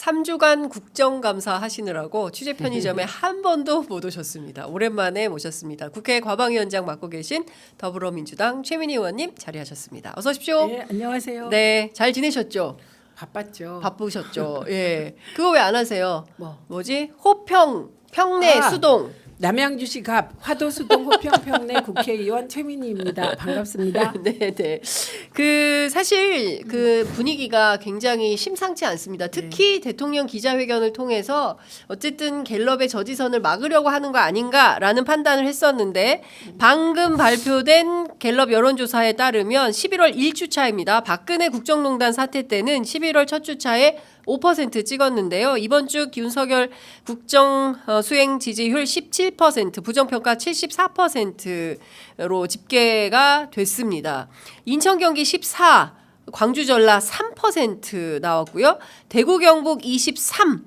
3주간 국정감사 하시느라고 취재 편의점에 한 번도 못 오셨습니다. 오랜만에 모셨습니다. 국회 과방위원장 맡고 계신 더불어민주당 최민희 의원님 자리하셨습니다. 어서 오십시오. 네, 안녕하세요. 네, 잘 지내셨죠? 바빴죠. 바쁘셨죠? 예. 그거 왜 안 하세요? 뭐지? 평내 수동. 남양주시 갑 화도수동 호평평내 국회의원 최민희입니다. 반갑습니다. 네. 사실 그 분위기가 굉장히 심상치 않습니다. 특히 대통령 기자회견을 통해서 어쨌든 갤럽의 저지선을 막으려고 하는 거 아닌가라는 판단을 했었는데 방금 발표된 갤럽 여론조사에 따르면 11월 1주차입니다. 박근혜 국정농단 사태 때는 11월 첫 주차에 5% 찍었는데요. 이번 주 윤석열 국정 수행 지지율 17%, 부정평가 74%로 집계가 됐습니다. 인천 경기 14, 광주 전라 3% 나왔고요. 대구 경북 23,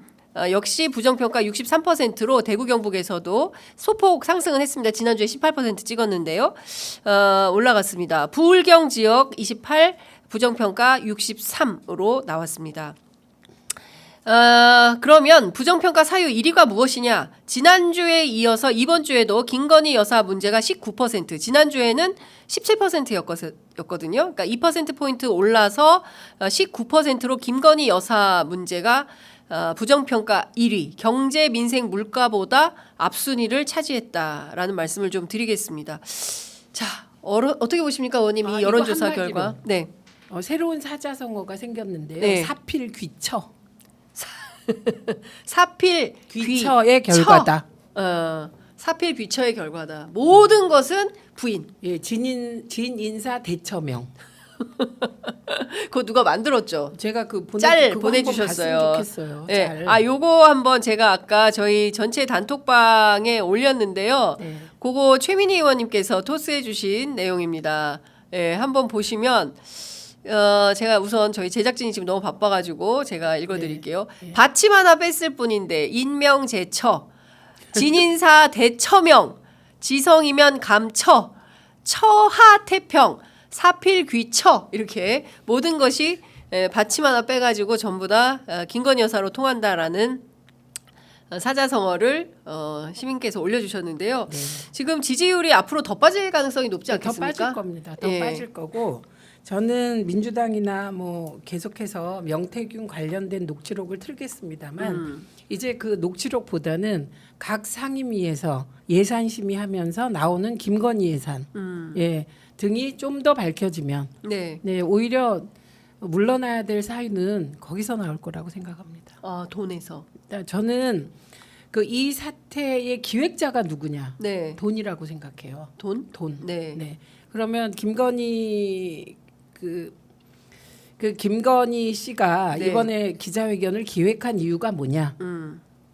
역시 부정평가 63%로 대구 경북에서도 소폭 상승은 했습니다. 지난주에 18% 찍었는데요. 올라갔습니다. 부울경 지역 28, 부정평가 63으로 나왔습니다. 그러면 부정평가 사유 1위가 무엇이냐? 지난주에 이어서 이번 주에도 김건희 여사 문제가 19%, 지난주에는 17%였거든요. 그러니까 2%포인트 올라서 19%로 김건희 여사 문제가 부정평가 1위, 경제, 민생, 물가보다 앞순위를 차지했다라는 말씀을 좀 드리겠습니다. 자, 어떻게 보십니까, 의원님? 이 여론조사 결과. 네. 새로운 사자성어가 생겼는데요. 네. 사필귀처. 사필귀처의 결과다. 사필귀처의 결과다. 모든 것은 부인. 예, 진인사 대처명. 그거 누가 만들었죠? 제가 짤 보내주셨어요. 좋겠어요. 네. 요거 한번 제가 아까 저희 전체 단톡방에 올렸는데요. 네. 그거 최민희 의원님께서 토스해주신 내용입니다. 네, 한번 보시면. 제가 우선 저희 제작진이 지금 너무 바빠가지고 제가 읽어드릴게요. 네. 받침 하나 뺐을 뿐인데 인명제처, 진인사 대처명, 지성이면 감처, 처하태평, 사필귀처 이렇게 모든 것이 받침 하나 빼가지고 전부 다 김건희 여사로 통한다라는 사자성어를 시민께서 올려주셨는데요. 네. 지금 지지율이 앞으로 더 빠질 가능성이 높지 않겠습니까? 더 빠질 겁니다. 더 빠질 거고 저는 민주당이나 뭐 계속해서 명태균 관련된 녹취록을 틀겠습니다만 이제 그 녹취록보다는 각 상임위에서 예산 심의하면서 나오는 김건희 예산 등이 좀 더 밝혀지면 네, 오히려 물러나야 될 사유는 거기서 나올 거라고 생각합니다. 돈에서. 저는 이 사태의 기획자가 누구냐? 네. 돈이라고 생각해요. 돈. 네. 그러면 김건희 김건희 씨가 이번에 기자회견을 기획한 이유가 뭐냐?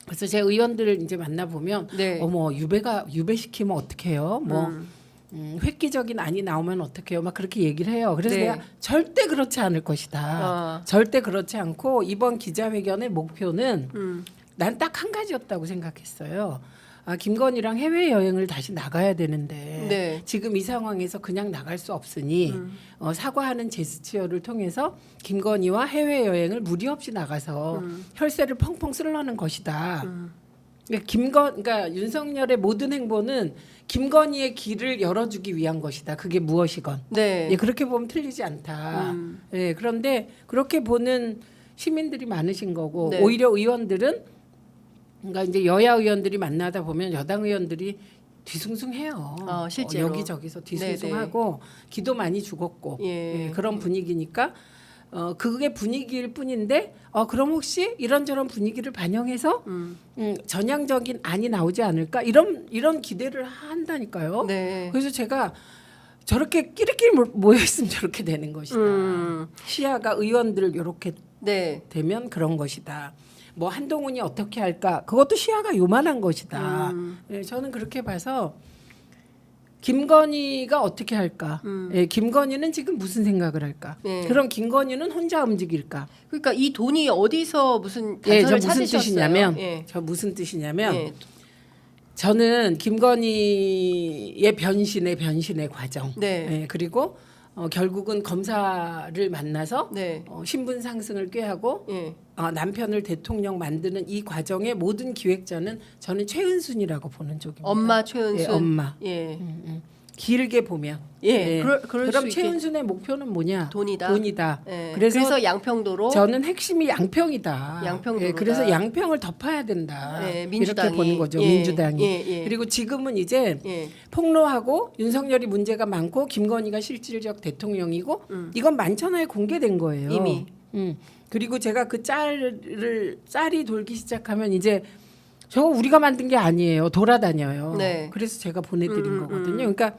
그래서 제 의원들을 이제 만나 보면 어머 유배시키면 어떡해요? 획기적인 안이 나오면 어떡해요? 막 그렇게 얘기를 해요. 그래서 내가 절대 그렇지 않을 것이다. 절대 그렇지 않고 이번 기자회견의 목표는 난 딱 한 가지였다고 생각했어요. 김건희랑 해외 여행을 다시 나가야 되는데 지금 이 상황에서 그냥 나갈 수 없으니 사과하는 제스처를 통해서 김건희와 해외 여행을 무리 없이 나가서 혈세를 펑펑 쓰려는 것이다. 그러니까 윤석열의 모든 행보는 김건희의 길을 열어주기 위한 것이다. 그게 무엇이건. 그렇게 보면 틀리지 않다. 그런데 그렇게 보는 시민들이 많으신 거고 오히려 의원들은 그러니까 이제 여야 의원들이 만나다 보면 여당 의원들이 뒤숭숭해요. 실제로 여기저기서 뒤숭숭하고 기도 많이 죽었고 그런 분위기니까 그게 분위기일 뿐인데 그럼 혹시 이런저런 분위기를 반영해서 전향적인 안이 나오지 않을까 이런 기대를 한다니까요. 그래서 제가 저렇게 끼리끼리 모여 있으면 저렇게 되는 것이다. 시야가 의원들 이렇게 되면 그런 것이다. 뭐 한동훈이 어떻게 할까? 그것도 시야가 요만한 것이다. 저는 그렇게 봐서 김건희가 어떻게 할까? 김건희는 지금 무슨 생각을 할까? 그럼 김건희는 혼자 움직일까? 그러니까 이 돈이 어디서 무슨 단서를 찾으셨어요? 저 무슨 뜻이냐면 저는 김건희의 변신의 과정 그리고 결국은 검사를 만나서 네. 신분 상승을 꾀하고 예. 남편을 대통령 만드는 이 과정의 모든 기획자는 저는 최은순이라고 보는 쪽입니다. 엄마 최은순. 예, 엄마. 예. 길게 보면. 예. 그럴 그럼 수 최은순의 목표는 뭐냐? 돈이다. 돈이다. 예. 그래서 양평도로 저는 핵심이 양평이다. 양평도로다. 예, 그래서 양평을 덮어야 된다. 예, 민주당이. 이렇게 보는 거죠. 예, 민주당이. 예, 예. 그리고 지금은 이제 예. 폭로하고 윤석열이 문제가 많고 김건희가 실질적 대통령이고 이건 만천하에 공개된 거예요. 이미. 그리고 제가 그 짤이 돌기 시작하면 이제 저거 우리가 만든 게 아니에요. 돌아다녀요. 네. 그래서 제가 보내드린 거거든요. 그러니까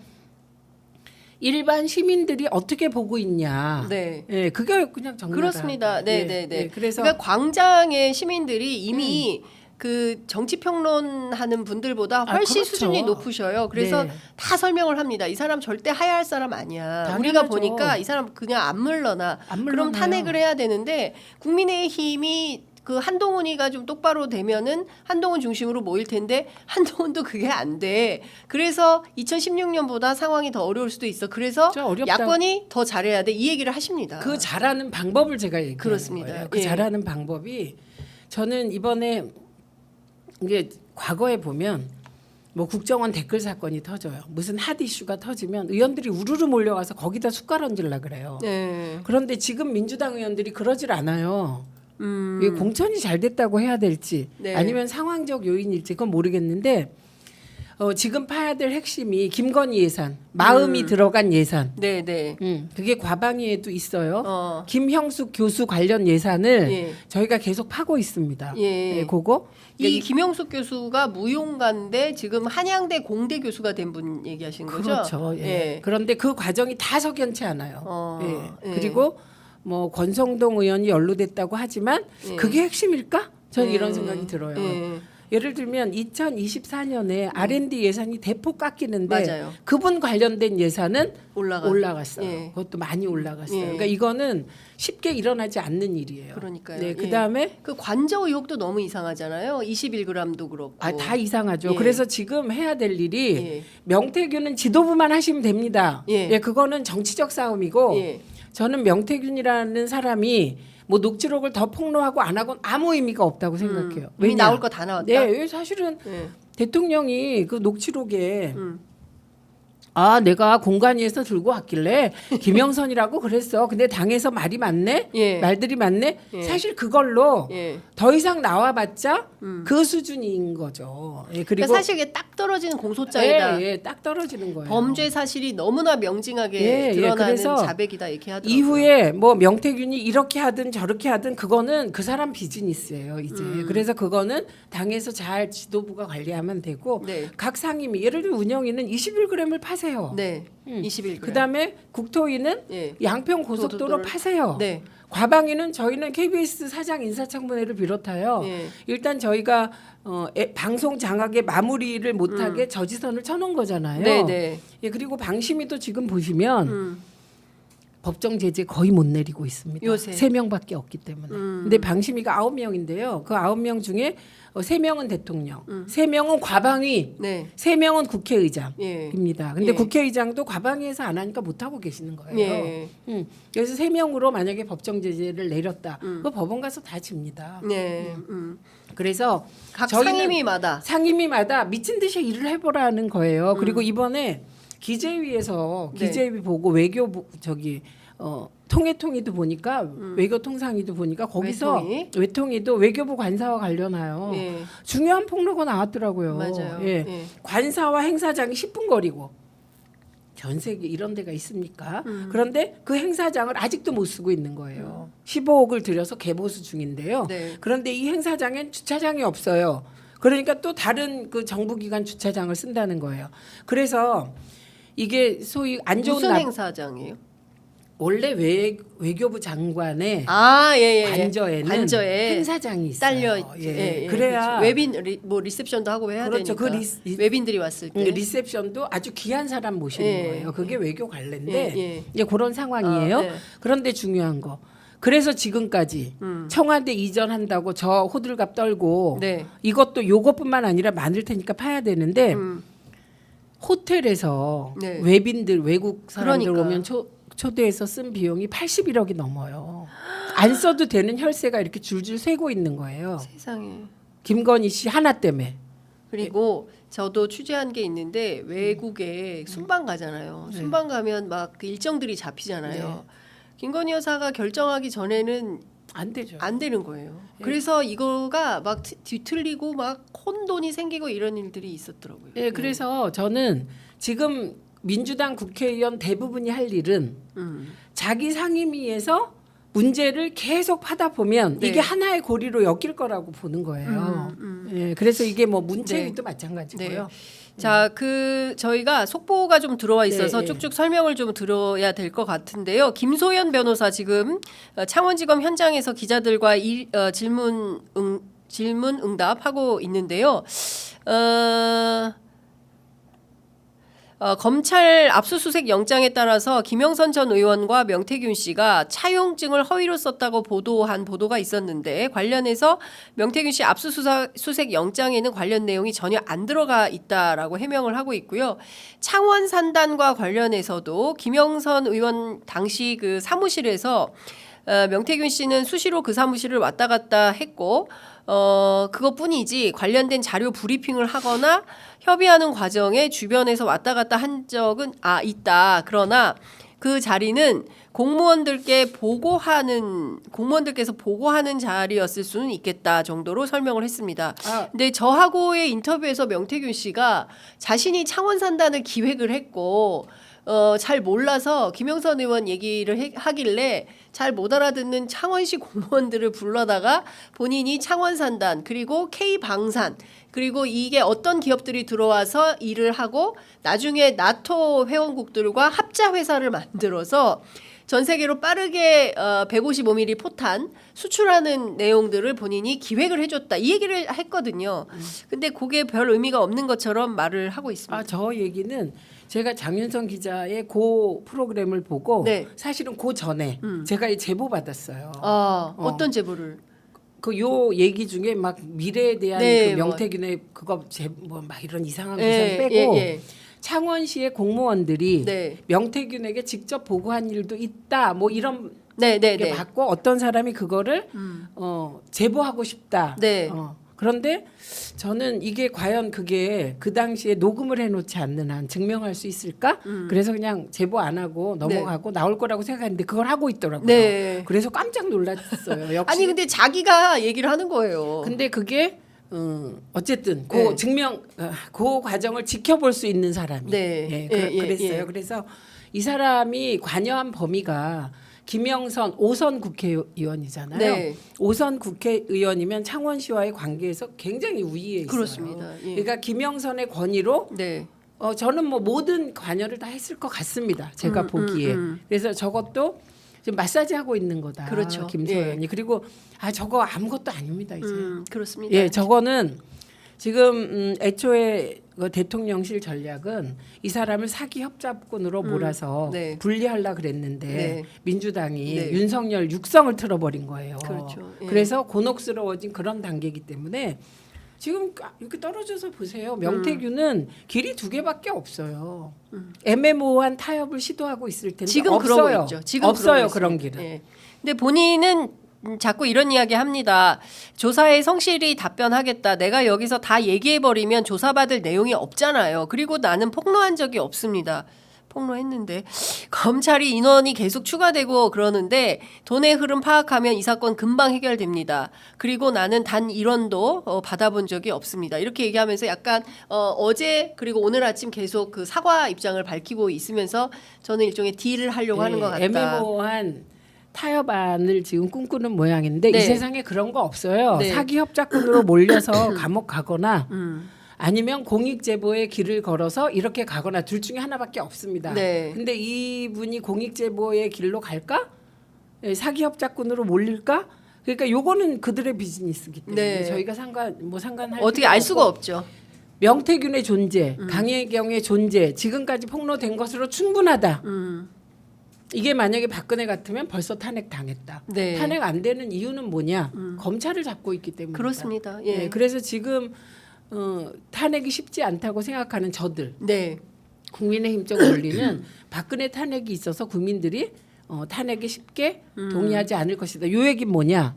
일반 시민들이 어떻게 보고 있냐. 네. 예, 그게 그냥 정말 그렇습니다. 네, 네, 네. 그래서 그러니까 광장의 시민들이 이미 그 정치 평론하는 분들보다 훨씬 그렇죠. 수준이 높으셔요. 그래서 네. 다 설명을 합니다. 이 사람 절대 하야할 사람 아니야. 당연하죠. 우리가 보니까 이 사람 그냥 안 물러나. 안 그럼 물러나요. 탄핵을 해야 되는데 국민의힘이 그 한동훈이가 좀 똑바로 되면은 한동훈 중심으로 모일 텐데 한동훈도 그게 안 돼. 그래서 2016년보다 상황이 더 어려울 수도 있어. 그래서 진짜 어렵다. 야권이 더 잘해야 돼. 이 얘기를 하십니다. 그 잘하는 방법을 제가 얘기하는 그렇습니다. 거예요. 그 예. 잘하는 방법이 저는 이번에 이게 과거에 보면 뭐 국정원 댓글 사건이 터져요. 무슨 핫 이슈가 터지면 의원들이 우르르 몰려와서 거기다 숟갈 얹으려 그래요. 네. 그런데 지금 민주당 의원들이 그러질 않아요. 이게 공천이 잘 됐다고 해야 될지 네. 아니면 상황적 요인일지 그건 모르겠는데 지금 파야 될 핵심이 김건희 예산, 마음이 들어간 예산. 네, 네. 그게 과방위에도 있어요. 어. 김형숙 교수 관련 예산을 예. 저희가 계속 파고 있습니다. 예. 예, 그거 이 김영숙 교수가 무용가인데 지금 한양대 공대 교수가 된 분 얘기하신 거죠? 그렇죠. 예. 예. 그런데 그 과정이 다 석연치 않아요. 예. 그리고 뭐 권성동 의원이 연루됐다고 하지만 예. 그게 핵심일까? 저는 예. 이런 생각이 들어요. 예. 예를 들면 2024년에 R&D 예산이 대폭 깎이는데 맞아요. 그분 관련된 예산은 올라갔어요. 예. 그것도 많이 올라갔어요. 예. 그러니까 이거는 쉽게 일어나지 않는 일이에요. 그러니까요. 네, 예. 그다음에 그 관저 의혹도 너무 이상하잖아요. 21g도 그렇고. 다 이상하죠. 예. 그래서 지금 해야 될 일이 예. 명태균은 지도부만 하시면 됩니다. 예. 그거는 정치적 싸움이고 예. 저는 명태균이라는 사람이 뭐 녹취록을 더 폭로하고 안 하고는 아무 의미가 없다고 생각해요. 이미 나올 거 다 나왔다. 네, 사실은 예. 대통령이 그 녹취록에 음. 내가 공관위에서 들고 왔길래 김영선이라고 그랬어. 근데 당에서 말이 많네. 예. 말들이 많네. 예. 사실 그걸로 예. 더 이상 나와봤자 그 수준인 거죠. 예, 그리고 그러니까 사실 이게 딱 떨어지는 공소장이다. 딱 떨어지는 거예요. 범죄 사실이 너무나 명징하게 예, 드러나는 그래서 자백이다 이렇게 하더라고요. 이후에 뭐 명태균이 이렇게 하든 저렇게 하든 그거는 그 사람 비즈니스예요 이제. 그래서 그거는 당에서 잘 지도부가 관리하면 되고 네. 각 상임위 예를 들어 운영위는 21g을 파세요. 네. 21g. 그다음에 국토위는 예. 양평 고속도로 고속도로를- 파세요. 네. 과방위는 저희는 KBS 사장 인사청문회를 비롯하여 예. 일단 저희가 방송 장악의 마무리를 못하게 저지선을 쳐놓은 거잖아요. 네, 네. 예, 그리고 방심위도 지금 보시면 법정 제재 거의 못 내리고 있습니다. 요새. 3명밖에 없기 때문에. 근데 방심위가 9명인데요. 그 9명 중에 3명은 대통령, 3명은 과방위, 네. 3명은 국회의장입니다. 예. 근데 예. 국회의장도 과방위에서 안 하니까 못 하고 계시는 거예요. 예. 그래서 3명으로 만약에 법정 제재를 내렸다. 그 법원 가서 다 집니다. 네. 그래서 각 저희는 상임위마다 상임위마다 미친 듯이 일을 해보라는 거예요. 그리고 이번에 기재위에서 네. 기재위 보고 외교부 통일도 보니까 외교통상위도 보니까 거기서 외통위? 외통위도 외교부 관사와 관련하여 예. 중요한 폭로가 나왔더라고요. 맞아요. 예. 예. 관사와 행사장이 10분 거리고 전 세계 이런 데가 있습니까? 그런데 그 행사장을 아직도 못 쓰고 있는 거예요. 15억을 들여서 개보수 중인데요. 네. 그런데 이 행사장엔 주차장이 없어요. 그러니까 또 다른 그 정부기관 주차장을 쓴다는 거예요. 그래서 이게 소위 안 좋은 무슨 행사장이에요? 원래 외교부 장관의 예. 관저에는 관저에 행사장이 있어요. 딸려 있지. 예. 그래야 그렇죠. 뭐 리셉션도 하고 해야 그렇죠. 되니까. 외빈들이 왔을 때. 리셉션도 아주 귀한 사람 모시는 예. 거예요. 그게 외교 관례인데 예. 이제 그런 상황이에요. 예. 그런데 중요한 거. 그래서 지금까지 청와대 이전한다고 저 호들갑 떨고 네. 이것도 요것뿐만 아니라 많을 테니까 파야 되는데 호텔에서 네. 외빈들 외국 사람들 그러니까. 오면 초대해서 쓴 비용이 81억이 넘어요. 안 써도 되는 혈세가 이렇게 줄줄 새고 있는 거예요. 세상에. 김건희 씨 하나 때문에. 그리고 저도 취재한 게 있는데 외국에 순방 가잖아요. 네. 순방 가면 막 그 일정들이 잡히잖아요. 네. 김건희 여사가 결정하기 전에는 안 되죠. 안 되는 거예요. 예. 그래서 이거가 막 뒤틀리고 막 혼돈이 생기고 이런 일들이 있었더라고요. 예, 그래서 저는 지금 민주당 국회의원 대부분이 할 일은 자기 상임위에서 문제를 계속 파다 보면 네. 이게 하나의 고리로 엮일 거라고 보는 거예요. 예, 그래서 이게 뭐 문체위도 마찬가지고요. 자, 저희가 속보가 좀 들어와 있어서 네, 쭉쭉 설명을 좀 들어야 될 것 같은데요. 김소연 변호사 지금 창원지검 현장에서 기자들과 질문 응답하고 있는데요. 검찰 압수수색 영장에 따라서 김영선 전 의원과 명태균 씨가 차용증을 허위로 썼다고 보도한 보도가 있었는데 관련해서 명태균 씨 압수수색 영장에는 관련 내용이 전혀 안 들어가 있다라고 해명을 하고 있고요. 창원 산단과 관련해서도 김영선 의원 당시 그 사무실에서 명태균 씨는 수시로 그 사무실을 왔다 갔다 했고 그것뿐이지 관련된 자료 브리핑을 하거나 협의하는 과정에 주변에서 왔다 갔다 한 적은 있다. 그러나 그 자리는 공무원들께서 보고하는 자리였을 수는 있겠다 정도로 설명을 했습니다. 근데 저하고의 인터뷰에서 명태균 씨가 자신이 창원 산단을 기획을 했고 잘 몰라서 김영선 의원 얘기를 하길래 잘 못 알아듣는 창원시 공무원들을 불러다가 본인이 창원산단 그리고 K방산 그리고 이게 어떤 기업들이 들어와서 일을 하고 나중에 나토 회원국들과 합자 회사를 만들어서 전 세계로 빠르게 155mm 포탄 수출하는 내용들을 본인이 기획을 해줬다 이 얘기를 했거든요. 근데 그게 별 의미가 없는 것처럼 말을 하고 있습니다. 저 얘기는 제가 장윤성 기자의 그 프로그램을 보고 네. 사실은 그 전에 제가 이 제보 받았어요. 어떤 제보를? 요 얘기 중에 막 미래에 대한 네, 그 명태균의 그거 막 이런 이상한 구성 빼고 창원시의 공무원들이 네. 명태균에게 직접 보고한 일도 있다. 뭐 이런 게 받고 어떤 사람이 그거를 제보하고 싶다. 네. 그런데 저는 이게 과연 그게 그 당시에 녹음을 해놓지 않는 한 증명할 수 있을까? 그래서 그냥 제보 안 하고 넘어가고 나올 거라고 생각했는데 그걸 하고 있더라고요. 네. 그래서 깜짝 놀랐어요. 역시. 아니 근데 자기가 얘기를 하는 거예요. 근데 그게 어쨌든 그 증명 그 과정을 지켜볼 수 있는 사람이 그랬어요. 그래서 이 사람이 관여한 범위가 김영선 5선 국회의원이잖아요. 네. 5선 국회의원이면 창원시와의 관계에서 굉장히 우위에 있어요. 그렇습니다. 예. 그러니까 김영선의 권위로 저는 뭐 모든 관여를 다 했을 것 같습니다. 제가 보기에. 그래서 저것도 지금 마사지 하고 있는 거다. 그렇죠. 김소연이. 그리고 저거 아무것도 아닙니다. 이제. 그렇습니다. 예, 저거는 지금 애초에 그 대통령실 전략은 이 사람을 사기 협잡꾼으로 몰아서 분리하려고 그랬는데 민주당이 윤석열 육성을 틀어버린 거예요. 그렇죠. 예. 그래서 곤혹스러워진 그런 단계이기 때문에 지금 이렇게 떨어져서 보세요. 명태균은 길이 두 개밖에 없어요. 애매모호한 타협을 시도하고 있을 텐데 지금 없어요. 그러고 있죠. 지금 없어요. 그런 길은. 예. 근데 본인은 자꾸 이런 이야기 합니다. 조사에 성실히 답변하겠다. 내가 여기서 다 얘기해버리면 조사받을 내용이 없잖아요. 그리고 나는 폭로한 적이 없습니다. 폭로했는데 검찰이 인원이 계속 추가되고 그러는데 돈의 흐름 파악하면 이 사건 금방 해결됩니다. 그리고 나는 단 1원도 받아본 적이 없습니다. 이렇게 얘기하면서 약간 어제 그리고 오늘 아침 계속 그 사과 입장을 밝히고 있으면서 저는 일종의 딜을 하려고 하는 것 같다. 애매모호한 타협안을 지금 꿈꾸는 모양인데 이 세상에 그런 거 없어요. 사기 협작꾼으로 몰려서 감옥 가거나 아니면 공익 제보의 길을 걸어서 이렇게 가거나 둘 중에 하나밖에 없습니다. 근데 이분이 공익 제보의 길로 갈까? 사기 협작꾼으로 몰릴까? 그러니까 요거는 그들의 비즈니스이기 때문에 저희가 상관할 어떻게 알 수가 없죠. 명태균의 존재, 강혜경의 존재 지금까지 폭로된 것으로 충분하다. 이게 만약에 박근혜 같으면 벌써 탄핵 당했다. 탄핵 안 되는 이유는 뭐냐? 검찰을 잡고 있기 때문입니다. 그렇습니다. 예. 그래서 지금 탄핵이 쉽지 않다고 생각하는 저들, 국민의힘 쪽 논리는 박근혜 탄핵이 있어서 국민들이 탄핵에 쉽게 동의하지 않을 것이다. 요 얘기는 뭐냐?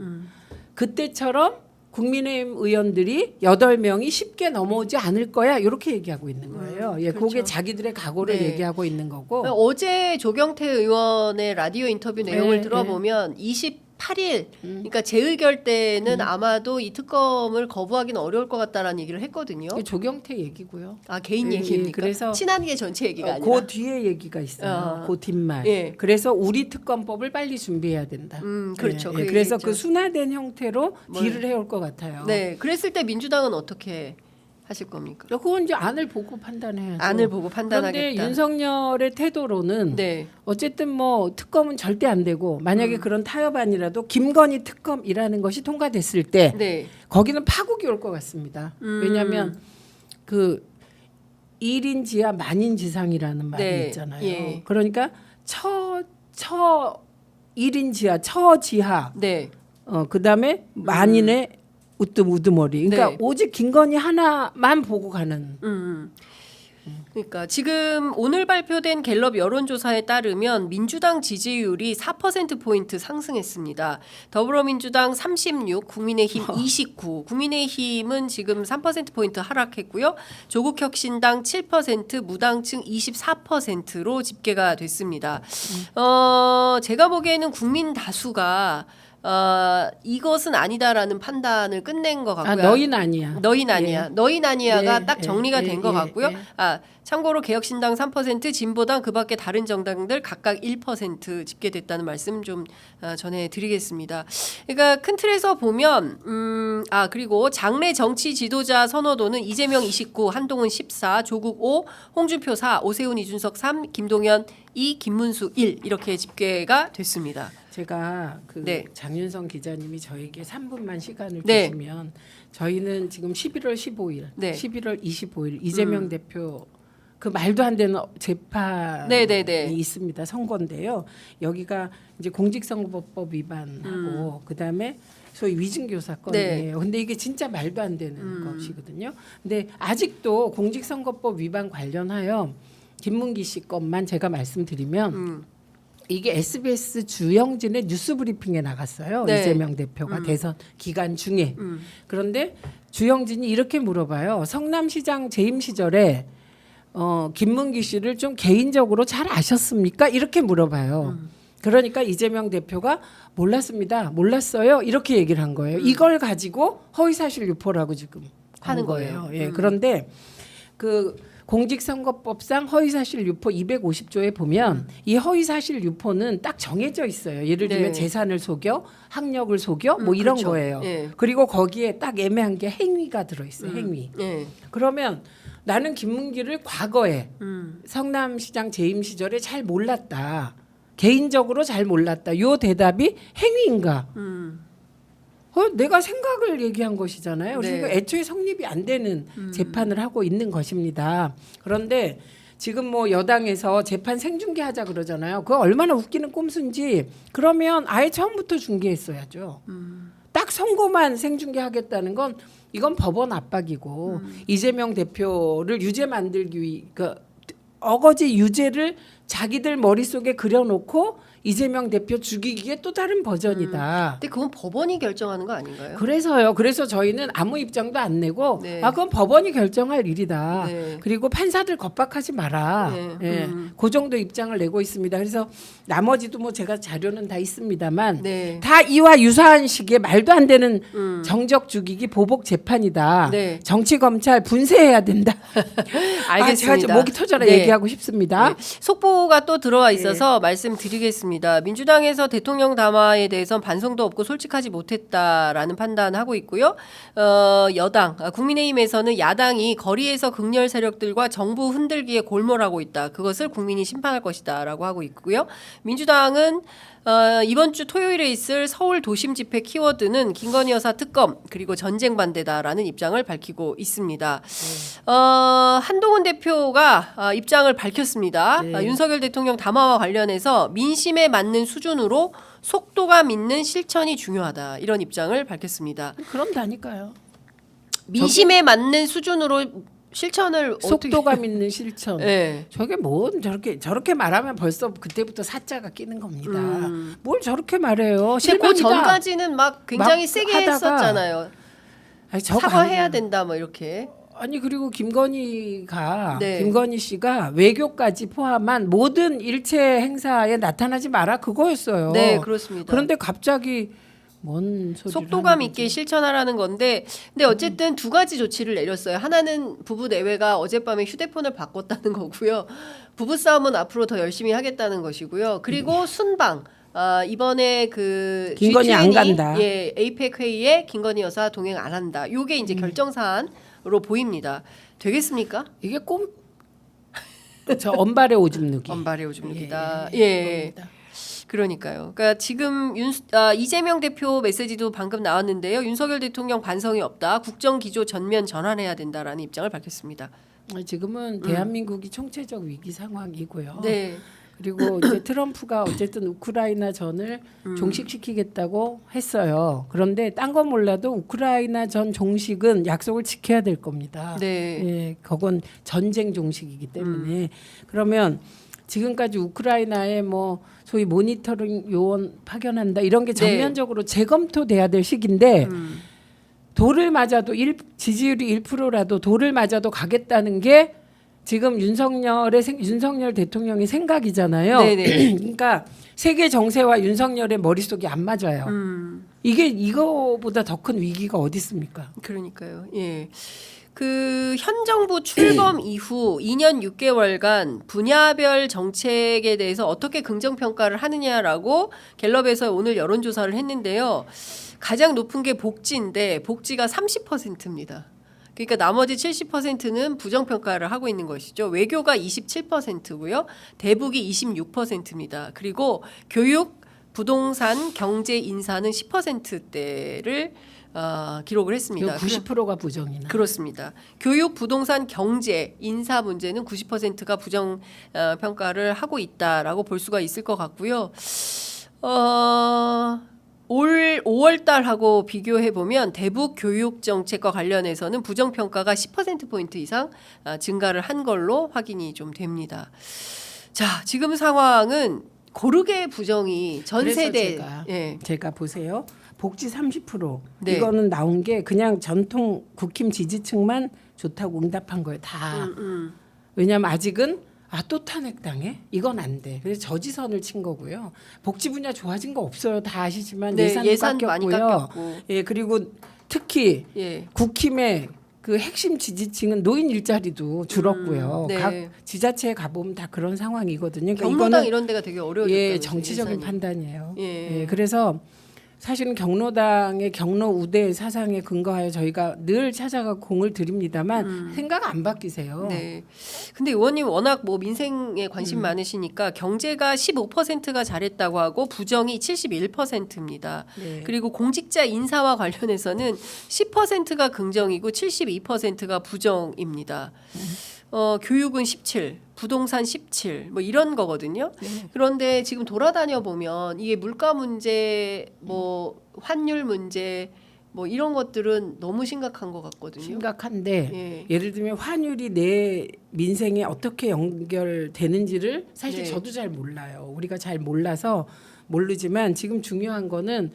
그때처럼 국민의힘 의원들이 8명이 쉽게 넘어오지 않을 거야. 이렇게 얘기하고 있는 거예요. 예, 그렇죠. 그게 자기들의 각오를 네. 얘기하고 있는 거고. 어제 조경태 의원의 라디오 인터뷰 내용을 네, 들어보면 28일 그러니까 재의결 때는 아마도 이 특검을 거부하기는 어려울 것 같다라는 얘기를 했거든요. 이게 조경태 얘기고요. 아 개인 예, 얘기입니까? 예, 그래서 친한 게 전체 얘기가 아니라. 그 뒤에 얘기가 있어요. 그 뒷말. 예. 그래서 우리 특검법을 빨리 준비해야 된다. 그렇죠. 예, 그 예. 그래서 얘기죠. 그 순화된 형태로 딜을 해올 것 같아요. 네, 그랬을 때 민주당은 어떻게 하실 겁니까? 그건 이제 안을 보고 판단해야죠. 안을 보고 판단하겠다. 그런데 윤석열의 태도로는 네. 어쨌든 뭐 특검은 절대 안 되고 만약에 그런 타협안이라도 김건희 특검이라는 것이 통과됐을 때 네. 거기는 파국이 올 것 같습니다. 왜냐하면 그 1인 지하 만인 지상이라는 말이 네. 있잖아요. 예. 그러니까 처 1인 지하, 처 지하, 네. 그다음에 만인의 우두머리. 그러니까 네. 오직 김건희 하나만 보고 가는. 그러니까 지금 오늘 발표된 갤럽 여론조사에 따르면 민주당 지지율이 4%포인트 상승했습니다. 더불어민주당 36, 국민의힘 29. 국민의힘은 지금 3%포인트 하락했고요. 조국혁신당 7%, 무당층 24%로 집계가 됐습니다. 제가 보기에는 국민 다수가 이것은 아니다라는 판단을 끝낸 것 같고요. 너희는 아니야. 너희는 아니야. 예. 너희는 아니야가 예, 딱 정리가 예, 된 것 예, 같고요. 예. 참고로 개혁신당 3%, 진보당 그밖에 다른 정당들 각각 1% 집계됐다는 말씀 좀 전해드리겠습니다. 그러니까 큰 틀에서 보면 그리고 장래 정치 지도자 선호도는 이재명 29, 한동훈 14, 조국 5, 홍준표 4, 오세훈 이준석 3, 김동연 2, 김문수 1 이렇게 집계가 됐습니다. 제가 그 네. 장윤성 기자님이 저에게 3분만 시간을 네. 주시면 저희는 지금 11월 15일, 네. 11월 25일 이재명 대표 그 말도 안 되는 재판이 네, 네, 네. 있습니다. 선고인데요. 여기가 이제 공직선거법 위반하고 그다음에 소위 위증교 사건이에요. 근데 이게 진짜 말도 안 되는 것이거든요. 근데 아직도 공직선거법 위반 관련하여 김문기 씨 것만 제가 말씀드리면 이게 SBS 주영진의 뉴스 브리핑에 나갔어요. 네. 이재명 대표가 대선 기간 중에. 그런데 주영진이 이렇게 물어봐요. 성남시장 재임 시절에 김문기 씨를 좀 개인적으로 잘 아셨습니까? 이렇게 물어봐요. 그러니까 이재명 대표가 몰랐습니다. 몰랐어요. 이렇게 얘기를 한 거예요. 이걸 가지고 허위사실 유포라고 지금 하는 한 거예요. 거예요. 예. 그런데 그 공직선거법상 허위사실 유포 250조에 보면 이 허위사실 유포는 딱 정해져 있어요. 예를 들면 네. 재산을 속여, 학력을 속여, 뭐 이런 그렇죠. 거예요. 예. 그리고 거기에 딱 애매한 게 행위가 들어있어요. 행위. 예. 그러면 나는 김문기를 과거에 성남시장 재임 시절에 잘 몰랐다. 개인적으로 잘 몰랐다. 요 대답이 행위인가? 내가 생각을 얘기한 것이잖아요. 네. 그러니까 애초에 성립이 안 되는 재판을 하고 있는 것입니다. 그런데 지금 뭐 여당에서 재판 생중계하자 그러잖아요. 그거 얼마나 웃기는 꼼수인지 그러면 아예 처음부터 중계했어야죠. 딱 선고만 생중계하겠다는 건 이건 법원 압박이고 이재명 대표를 유죄 만들기 위해 그 어거지 유죄를 자기들 머릿속에 그려놓고 이재명 대표 죽이기에 또 다른 버전이다. 근데 그건 법원이 결정하는 거 아닌가요? 그래서요. 그래서 저희는 아무 입장도 안 내고 네. 그건 법원이 결정할 일이다. 네. 그리고 판사들 겁박하지 마라. 네. 예. 그 정도 입장을 내고 있습니다. 그래서 나머지도 뭐 제가 자료는 다 있습니다만 네. 다 이와 유사한 시기에 말도 안 되는 정적 죽이기 보복 재판이다. 네. 정치 검찰 분쇄해야 된다. 알겠습니다. 제가 지금 목이 터져라 네. 얘기하고 싶습니다. 네. 속보가 또 들어와 있어서 말씀드리겠습니다. 민주당에서 대통령 담화에 대해서 반성도 없고 솔직하지 못했다라는 판단하고 있고요. 여당 국민의힘에서는 야당이 거리에서 극렬 세력들과 정부 흔들기에 골몰하고 있다. 그것을 국민이 심판할 것이다라고 하고 있고요. 민주당은 이번 주 토요일에 있을 서울 도심 집회 키워드는 김건희 여사 특검 그리고 전쟁 반대다라는 입장을 밝히고 있습니다. 한동훈 대표가 입장을 밝혔습니다. 네. 윤석열 대통령 담화와 관련해서 민심에 맞는 수준으로 속도감 있는 실천이 중요하다 이런 입장을 밝혔습니다. 그런다니까요. 민심에 맞는 수준으로 실천을 속도감 있는 실천. 네. 저게 뭔 저렇게 말하면 벌써 그때부터 사자가 끼는 겁니다. 뭘 저렇게 말해요? 근데 그 실망이다. 전까지는 막 굉장히 막 세게 하다가 했었잖아요. 아니, 저거 사과해야 아니야. 된다 뭐 이렇게. 아니 그리고 김건희가 네. 김건희 씨가 외교까지 포함한 모든 일체 행사에 나타나지 마라 그거였어요. 네, 그렇습니다. 그런데 갑자기 뭔 소리를 속도감 하는 있게 거지? 실천하라는 건데, 근데 어쨌든 두 가지 조치를 내렸어요. 하나는 부부 내외가 어젯밤에 휴대폰을 바꿨다는 거고요. 부부 싸움은 앞으로 더 열심히 하겠다는 것이고요. 그리고 순방. 이번에 그 김건희 안 간다. 예, 에이펙 회의에 김건희 여사 동행 안 한다. 요게 이제 결정 사안으로 보입니다. 되겠습니까? 이게 저 언발의 오줌 누기. 언발의 오줌입니다. 예. 예. 그러니까요. 그러니까 지금 이재명 대표 메시지도 방금 나왔는데요. 윤석열 대통령 반성이 없다. 국정 기조 전면 전환해야 된다라는 입장을 밝혔습니다. 지금은 대한민국이 총체적 위기 상황이고요. 네. 그리고 이제 트럼프가 어쨌든 우크라이나 전을 종식시키겠다고 했어요. 그런데 딴 건 몰라도 우크라이나 전 종식은 약속을 지켜야 될 겁니다. 네. 예, 그건 전쟁 종식이기 때문에 그러면 지금까지 우크라이나에 뭐 소위 모니터링 요원 파견한다 이런 게 전면적으로 재검토돼야 될 시기인데 돌을 맞아도 지지율이 1%라도 돌을 맞아도 가겠다는 게 지금 윤석열 대통령의 생각이잖아요. 네네. 그러니까 세계 정세와 윤석열의 머릿속이 안 맞아요. 이게 이거보다 더 큰 위기가 어디 있습니까? 그러니까요. 예. 그 현 정부 출범 이후 2년 6개월간 분야별 정책에 대해서 어떻게 긍정 평가를 하느냐라고 갤럽에서 오늘 여론조사를 했는데요. 가장 높은 게 복지인데 복지가 30%입니다. 그러니까 나머지 70%는 부정 평가를 하고 있는 것이죠. 외교가 27%고요. 대북이 26%입니다. 그리고 교육, 부동산, 경제, 인사는 10%대를 기록을 했습니다. 90%가 부정이나. 그렇습니다. 교육, 부동산, 경제, 인사 문제는 90%가 부정 평가를 하고 있다라고 볼 수가 있을 것 같고요. 올 5월 달하고 비교해 보면 대북 교육 정책과 관련해서는 부정 평가가 10% 포인트 이상 증가를 한 걸로 확인이 좀 됩니다. 자, 지금 상황은 고르게 부정이 전 세대 제가 보세요. 복지 30% 네. 이거는 나온 게 그냥 전통 국힘 지지층만 좋다고 응답한 거예요. 다. 왜냐하면 아직은 또 탄핵당해? 이건 안 돼. 그래서 저지선을 친 거고요. 복지 분야 좋아진 거 없어요. 다 아시지만 네, 예산 많이 깎였고요. 깎였고. 예, 그리고 특히 예. 국힘의 그 핵심 지지층은 노인 일자리도 줄었고요. 네. 각 지자체에 가보면 다 그런 상황이거든요. 그러니까 경로당 이거는 이런 데가 되게 어려워졌다면서요. 예, 정치적인 예산이. 판단이에요. 예. 예, 그래서 사실은 경로당의 경로 우대 사상에 근거하여 저희가 늘 찾아가 공을 드립니다만 생각 안 바뀌세요. 네. 근데 의원님 워낙 뭐 민생에 관심 많으시니까 경제가 15%가 잘했다고 하고 부정이 71%입니다. 네. 그리고 공직자 인사와 관련해서는 10%가 긍정이고 72%가 부정입니다. 교육은 17, 부동산 17, 뭐 이런 거거든요. 그런데 지금 돌아다녀 보면 이게 물가 문제, 뭐 환율 문제, 뭐 이런 것들은 너무 심각한 것 같거든요. 심각한데 예. 예를 들면 환율이 내 민생에 어떻게 연결되는지를 사실 네. 저도 잘 몰라요. 우리가 잘 몰라서 모르지만 지금 중요한 거는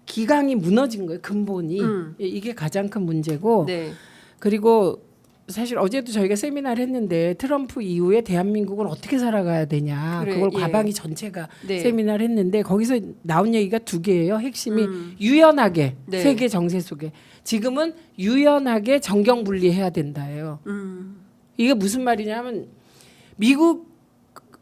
기강이 무너진 거예요. 근본이. 예, 이게 가장 큰 문제고 네. 그리고 사실 어제도 저희가 세미나를 했는데 트럼프 이후에 대한민국은 어떻게 살아가야 되냐 그래, 그걸 예. 과방위 전체가 네. 세미나를 했는데 거기서 나온 얘기가 두 개예요. 핵심이 유연하게 네. 세계 정세 속에 지금은 유연하게 정경 분리해야 된다예요. 이게 무슨 말이냐면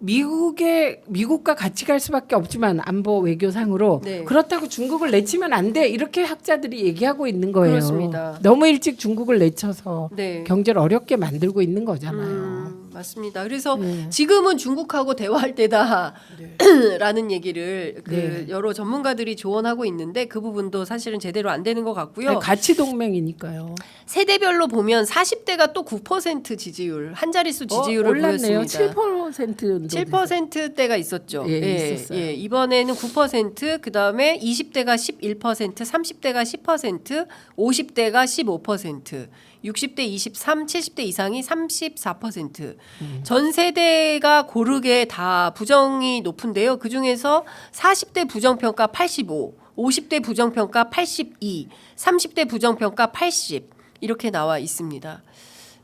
미국과 같이 갈 수밖에 없지만 안보 외교상으로 네. 그렇다고 중국을 내치면 안 돼 이렇게 학자들이 얘기하고 있는 거예요. 그렇습니다. 너무 일찍 중국을 내쳐서 네. 경제를 어렵게 만들고 있는 거잖아요. 맞습니다. 그래서 지금은 중국하고 대화할 때다라는 얘기를 여러 전문가들이 조언하고 있는데 그 부분도 사실은 제대로 안 되는 것 같고요. 아니, 가치 동맹이니까요. 세대별로 보면 40대가 또 9% 지지율, 한 자릿수 지지율을 올랐네요. 보였습니다. 7% 7%대가 있었죠. 있었어요. 이번에는 9%, 그다음에 20대가 11%, 30대가 10%, 50대가 15%, 60대 23, 70대 이상이 34%. 전 세대가 고르게 다 부정이 높은데요. 그중에서 40대 부정평가 85, 50대 부정평가 82, 30대 부정평가 80 이렇게 나와 있습니다.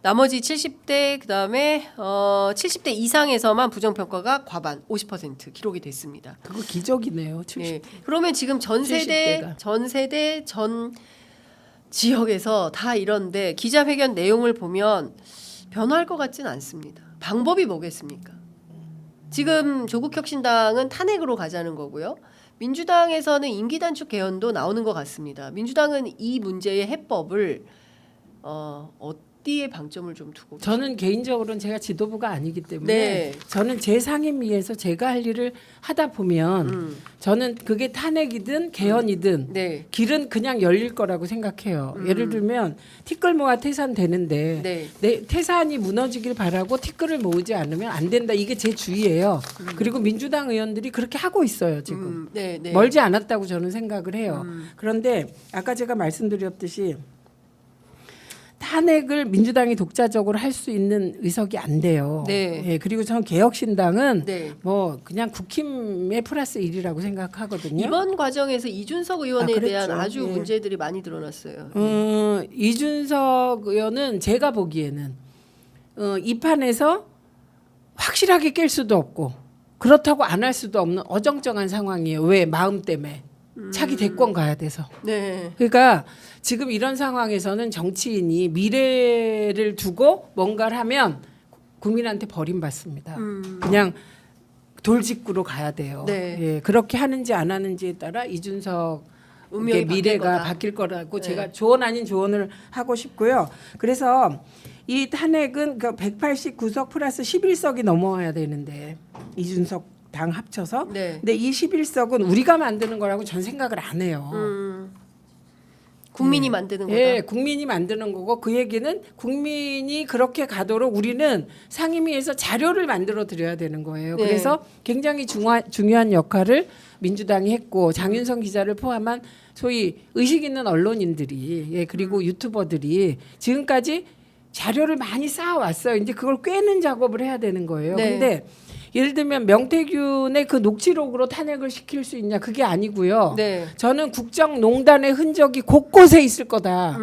나머지 70대 그다음에 70대 이상에서만 부정평가가 과반 50% 기록이 됐습니다. 그거 기적이네요. 70. 예. 그러면 지금 전 세대 70대가. 전 지역에서 다 이런데 기자회견 내용을 보면 변화할 것 같지는 않습니다. 방법이 뭐겠습니까? 지금 조국혁신당은 탄핵으로 가자는 거고요. 민주당에서는 임기단축 개헌도 나오는 것 같습니다. 민주당은 이 문제의 해법을 어디에 방점을 좀 두고 저는 개인적으로는 제가 지도부가 아니기 때문에 네. 저는 제 상임위에서 제가 할 일을 하다 보면 저는 그게 탄핵이든 개헌이든 네. 길은 그냥 열릴 거라고 생각해요. 예를 들면 티끌 모아 태산 되는데 네. 태산이 무너지길 바라고 티끌을 모으지 않으면 안 된다. 이게 제 주의예요. 그리고 민주당 의원들이 그렇게 하고 있어요. 지금. 네. 멀지 않았다고 저는 생각을 해요. 그런데 아까 제가 말씀드렸듯이 탄핵을 민주당이 독자적으로 할 수 있는 의석이 안 돼요. 네. 예, 그리고 저는 개혁신당은 네. 뭐 그냥 국힘의 플러스 1이라고 생각하거든요. 이번 과정에서 이준석 의원에 그랬죠. 대한 아주 예. 문제들이 많이 드러났어요. 이준석 의원은 제가 보기에는 이 판에서 확실하게 깰 수도 없고 그렇다고 안 할 수도 없는 어정쩡한 상황이에요. 왜? 마음 때문에. 차기 대권 가야 돼서. 네. 그러니까 지금 이런 상황에서는 정치인이 미래를 두고 뭔가를 하면 국민한테 버림받습니다. 그냥 돌직구로 가야 돼요. 네. 예, 그렇게 하는지 안 하는지에 따라 이준석 운명이 미래가 바뀔 거라고 제가 조언 아닌 조언을 하고 싶고요. 그래서 이 탄핵은 그 189석 플러스 11석이 넘어와야 되는데 이준석 당 합쳐서. 네. 근데 이 11석은 우리가 만드는 거라고 전 생각을 안 해요. 국민이 만드는 거다. 예, 국민이 만드는 거고 그 얘기는 국민이 그렇게 가도록 우리는 상임위에서 자료를 만들어 드려야 되는 거예요. 네. 그래서 굉장히 중요한 역할을 민주당이 했고 장윤성 기자를 포함한 소위 의식 있는 언론인들이 그리고 유튜버들이 지금까지 자료를 많이 쌓아왔어요. 이제 그걸 꿰는 작업을 해야 되는 거예요. 네. 근데 예를 들면 명태균의 그 녹취록으로 탄핵을 시킬 수 있냐 그게 아니고요. 네. 저는 국정농단의 흔적이 곳곳에 있을 거다.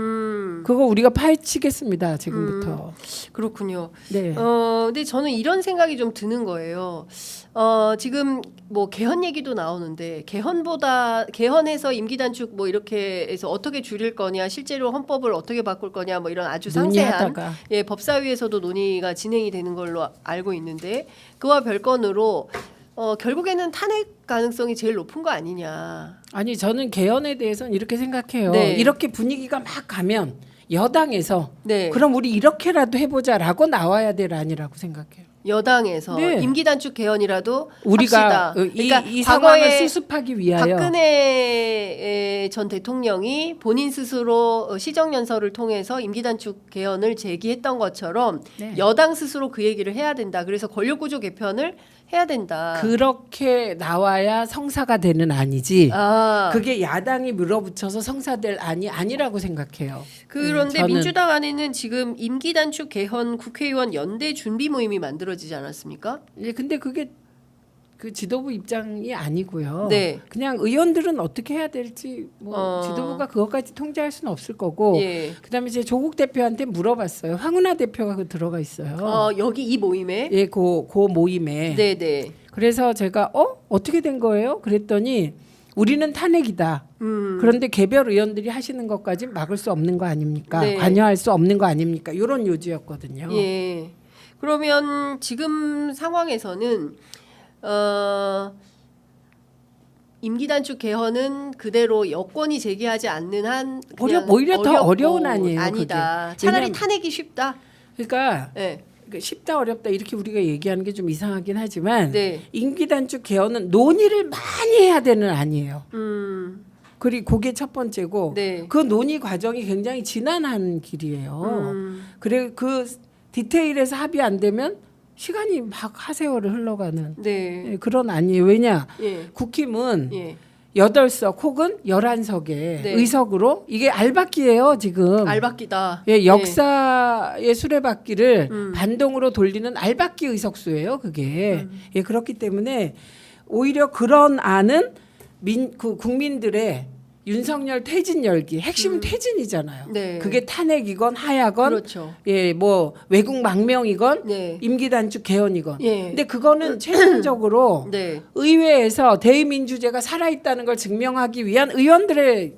그거 우리가 파헤치겠습니다. 지금부터. 그렇군요. 네. 근데 저는 이런 생각이 좀 드는 거예요. 지금 뭐 개헌 얘기도 나오는데 개헌해서 임기단축 뭐 이렇게 해서 어떻게 줄일 거냐, 실제로 헌법을 어떻게 바꿀 거냐, 뭐 이런 아주 상세한 법사위에서도 논의가 진행이 되는 걸로 알고 있는데 그와 별건으로 결국에는 탄핵 가능성이 제일 높은 거 아니냐. 아니 저는 개헌에 대해서는 이렇게 생각해요. 네. 이렇게 분위기가 막 가면 여당에서 네. 그럼 우리 이렇게라도 해보자라고 나와야 될 아니라고 생각해요. 여당에서 네. 임기단축 개헌이라도 우리가 합시다. 그러니까 이 상황을 수습하기 위하여 박근혜 전 대통령이 본인 스스로 시정연설을 통해서 임기단축 개헌을 제기했던 것처럼 네. 여당 스스로 그 얘기를 해야 된다. 그래서 권력구조 개편을 해야 된다. 그렇게 나와야 성사가 되는 아니지. 아, 그게 야당이 밀어붙여서 성사될 안이 아니라고 생각해요. 그런데 저는 민주당 안에는 지금 임기단축 개헌 국회의원 연대 준비 모임이 만들어지지 않았습니까? 예, 근데 그게 그 지도부 입장이 아니고요. 네. 그냥 의원들은 어떻게 해야 될지 뭐 지도부가 그것까지 통제할 수는 없을 거고. 예. 그다음에 이제 조국 대표한테 물어봤어요. 황운하 대표가 그 들어가 있어요. 여기 이 모임에. 예, 그 모임에. 네네. 그래서 제가 어떻게 된 거예요? 그랬더니 우리는 탄핵이다. 그런데 개별 의원들이 하시는 것까지 막을 수 없는 거 아닙니까? 네. 관여할 수 없는 거 아닙니까? 이런 요지였거든요. 예. 그러면 지금 상황에서는 임기단축 개헌은 그대로 여권이 제기하지 않는 한 오히려 더 어려운 안이에요. 아니다. 그게. 차라리 왜냐면- 탄핵이 쉽다. 그러니까 네. 그러니까 쉽다 어렵다 이렇게 우리가 얘기하는 게 좀 이상하긴 하지만 네. 임기 단축 개헌은 논의를 많이 해야 되는 아니에요. 그리고 그게 첫 번째고 네. 그 논의 과정이 굉장히 지난한 길이에요. 그래 그 디테일에서 합의 안 되면 시간이 막 하세월을 흘러가는 네. 예, 그런 아니에요. 왜냐 예. 국힘은 예. 8석 혹은 11석의 네. 의석으로 이게 알박기예요 지금. 알박기다. 예, 역사의 수레바퀴를 반동으로 돌리는 알박기 의석수예요 그게. 예, 그렇기 때문에 오히려 그런 안은 그 국민들의 윤석열 퇴진 열기 핵심은 퇴진이잖아요. 네. 그게 탄핵이건 하야건 그렇죠. 예, 뭐 외국 망명이건 네. 임기 단축 개헌이건. 예. 근데 그거는 최종적으로 네. 의회에서 대의민주제가 살아있다는 걸 증명하기 위한 의원들의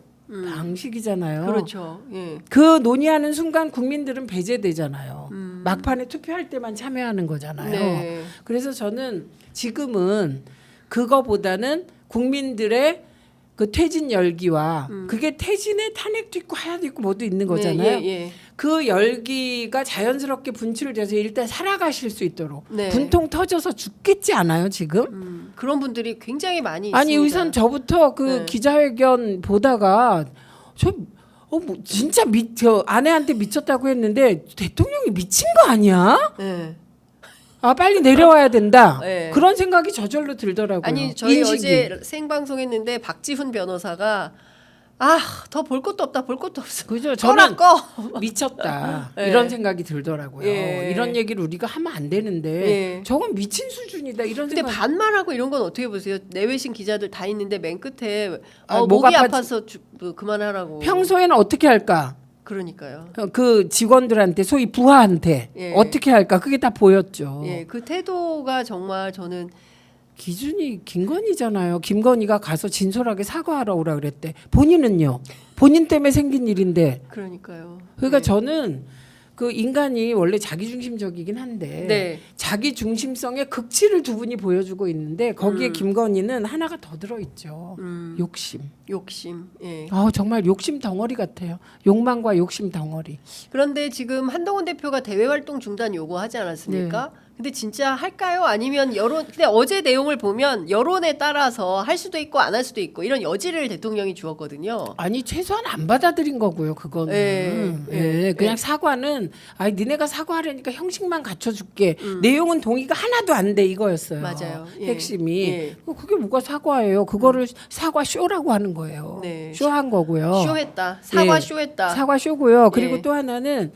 방식이잖아요. 그렇죠. 예. 그 논의하는 순간 국민들은 배제되잖아요. 막판에 투표할 때만 참여하는 거잖아요. 네. 그래서 저는 지금은 그거보다는 국민들의 그 퇴진 열기와 그게 퇴진에 탄핵도 있고 하야도 있고 뭐도 있는 거잖아요. 예, 예. 그 열기가 자연스럽게 분출돼서 일단 살아가실 수 있도록 네. 분통 터져서 죽겠지 않아요 지금? 그런 분들이 굉장히 많이 아니 있습니다. 우선 저부터 그 네. 기자회견 보다가 뭐 진짜 저 아내한테 미쳤다고 했는데 대통령이 미친 거 아니야? 네. 아 빨리 내려와야 된다. 네. 그런 생각이 저절로 들더라고요. 아니 저희 인식이. 어제 생방송했는데 박지훈 변호사가 더 볼 것도 없다 볼 것도 없어. 그죠? 꺼라 저는 꺼. 미쳤다 네. 이런 생각이 들더라고요. 예. 이런 얘기를 우리가 하면 안 되는데 예. 저건 미친 수준이다 이런 근데 생각. 반말하고 이런 건 어떻게 보세요? 내외신 기자들 다 있는데 맨 끝에 아, 목이 목 아파서 그만하라고. 평소에는 어떻게 할까? 그러니까요. 그 직원들한테 소위 부하한테 예. 어떻게 할까? 그게 다 보였죠. 예, 그 태도가 정말 저는 기준이 김건희잖아요. 김건희가 가서 진솔하게 사과하러 오라 그랬대. 본인은요. 본인 때문에 생긴 일인데. 그러니까요. 그러니까 네. 저는 그 인간이 원래 자기중심적이긴 한데 네. 자기중심성의 극치를 두 분이 보여주고 있는데 거기에 김건희는 하나가 더 들어있죠. 욕심. 욕심. 예. 정말 욕심 덩어리 같아요. 욕망과 욕심 덩어리. 그런데 지금 한동훈 대표가 대외 활동 중단 요구하지 않았습니까? 네. 근데 진짜 할까요? 아니면 근데 어제 내용을 보면 여론에 따라서 할 수도 있고 안 할 수도 있고 이런 여지를 대통령이 주었거든요. 아니 최소한 안 받아들인 거고요. 그거는 그냥 사과는 니네가 사과하려니까 형식만 갖춰줄게. 내용은 동의가 하나도 안 돼 이거였어요. 맞아요. 예. 핵심이 예. 그게 뭐가 사과예요? 그거를 사과 쇼라고 하는 거예요. 네. 쇼한 거고요. 쇼했다. 사과 예. 쇼했다. 사과 쇼고요. 그리고 예. 또 하나는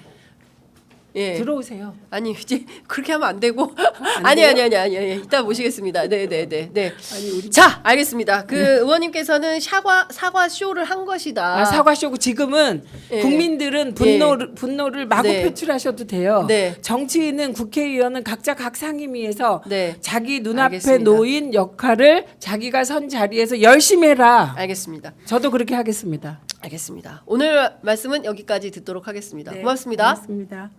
예. 들어오세요. 아니 이제 그렇게 하면 안 되고 아니. 이따 모시겠습니다. 네. 아니 우리 자, 알겠습니다. 그 의원님께서는 사과 쇼를 한 것이다. 사과 쇼고 지금은 예. 국민들은 분노를 마구 네. 표출하셔도 돼요. 네. 정치인은 국회의원은 각자 각 상임위에서 네. 자기 눈앞에 알겠습니다. 놓인 역할을 자기가 선 자리에서 열심히 해라. 알겠습니다. 저도 그렇게 하겠습니다. 알겠습니다. 오늘 말씀은 여기까지 듣도록 하겠습니다. 네, 고맙습니다. 고맙습니다.